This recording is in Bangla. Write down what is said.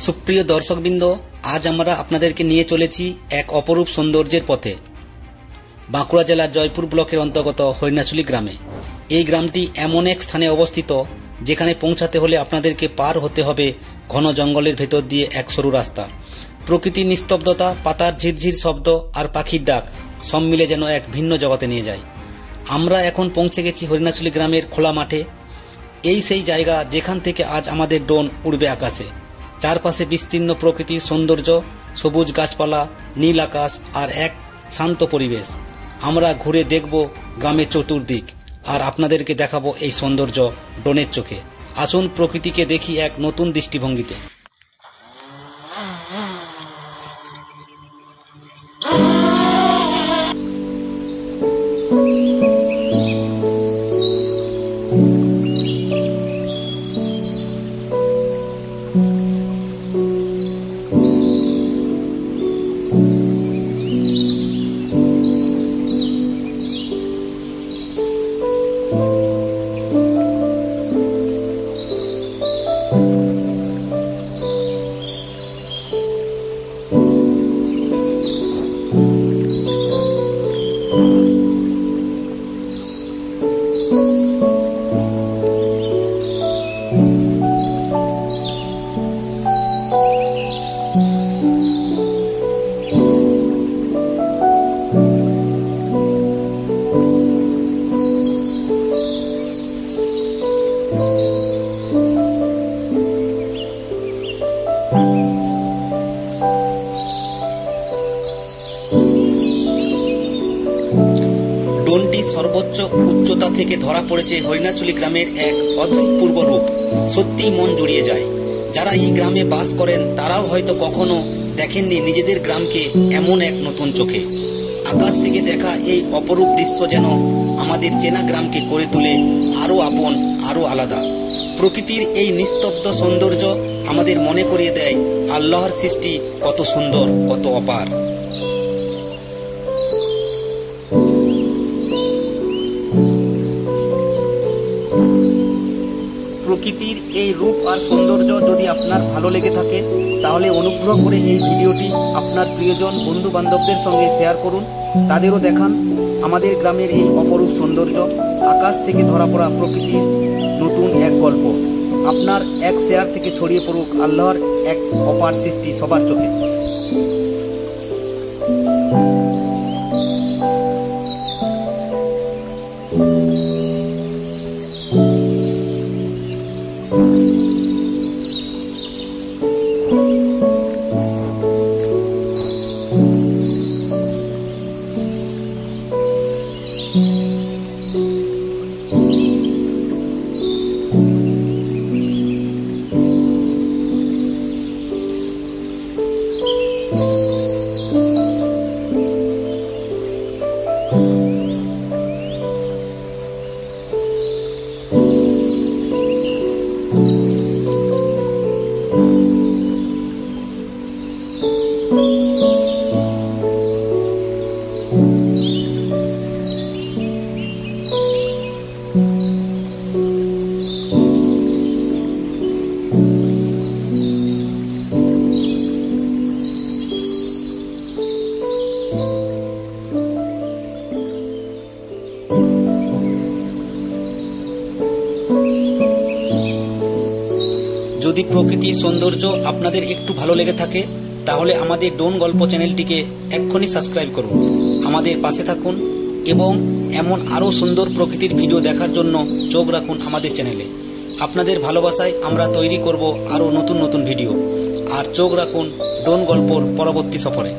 সুপ্রিয় দর্শকবৃন্দ, আজ আমরা আপনাদেরকে নিয়ে চলেছি এক অপরূপ সৌন্দর্যের পথে। বাঁকুড়া জেলার জয়পুর ব্লকের অন্তর্গত হরিণাশুলি গ্রামে। এই গ্রামটি এমন এক স্থানে অবস্থিত যেখানে পৌঁছাতে হলে আপনাদেরকে পার হতে হবে ঘন জঙ্গলের ভেতর দিয়ে এক সরু রাস্তা। প্রকৃতির নিস্তব্ধতা, পাতার ঝিরঝির শব্দ আর পাখির ডাক সব মিলে যেন এক ভিন্ন জগতে নিয়ে যায়। আমরা এখন পৌঁছে গেছি হরিণাশুলি গ্রামের খোলা মাঠে। এই সেই জায়গা যেখান থেকে আজ আমাদের ড্রোন উড়বে আকাশে। চারপাশে বিস্তীর্ণ প্রকৃতির সৌন্দর্য, সবুজ গাছপালা, নীল আকাশ আর এক শান্ত পরিবেশ। আমরা ঘুরে দেখব গ্রামের চতুর্দিক আর আপনাদেরকে দেখাবো এই সৌন্দর্য ড্রোনের চোখে। আসুন প্রকৃতিকে দেখি এক নতুন দৃষ্টিভঙ্গিতে। ড্রোনটি সর্বোচ্চ উচ্চতা থেকে ধরা পড়েছে হরিণাশুলি গ্রামের এক অভূতপূর্ব রূপ। সত্যিই মন জুড়িয়ে যায়। যারা এই গ্রামে বাস করেন তারাও হয়তো কখনো দেখেননি নিজেদের গ্রামকে এমন এক নতুন চোখে। আকাশ থেকে দেখা এই অপরূপ দৃশ্য যেন আমাদের চেনা গ্রামকে করে তোলে আরও আপন, আরও আলাদা। প্রকৃতির এই নিস্তব্ধ সৌন্দর্য আমাদের মনে করিয়ে দেয় আল্লাহর সৃষ্টি কত সুন্দর, কত অপার। প্রকৃতির এই রূপ আর সৌন্দর্য যদি আপনার ভালো লেগে থাকে তাহলে অনুগ্রহ করে এই ভিডিওটি আপনার প্রিয়জন, বন্ধু বান্ধবদের সঙ্গে শেয়ার করুন। তাদেরও দেখান আমাদের গ্রামের এই অপরূপ সৌন্দর্য, আকাশ থেকে ধরা পড়া প্রকৃতির নতুন এক গল্প। আপনার এক শেয়ার থেকে ছড়িয়ে পড়ুক আল্লাহর এক অপার সৃষ্টি সবার চোখে। যদি প্রকৃতির সৌন্দর্য আপনাদের একটু ভালো লেগে থাকে তাহলে আমাদের ড্রোন গল্প চ্যানেলটিকে এক্ষুনি সাবস্ক্রাইব করুন, আমাদের পাশে থাকুন এবং এমন আরও সুন্দর প্রকৃতির ভিডিও দেখার জন্য চোখ রাখুন আমাদের চ্যানেলে। আপনাদের ভালোবাসায় আমরা তৈরি করব আরও নতুন নতুন ভিডিও। আর চোখ রাখুন ড্রোন গল্পর পরবর্তী সফরে।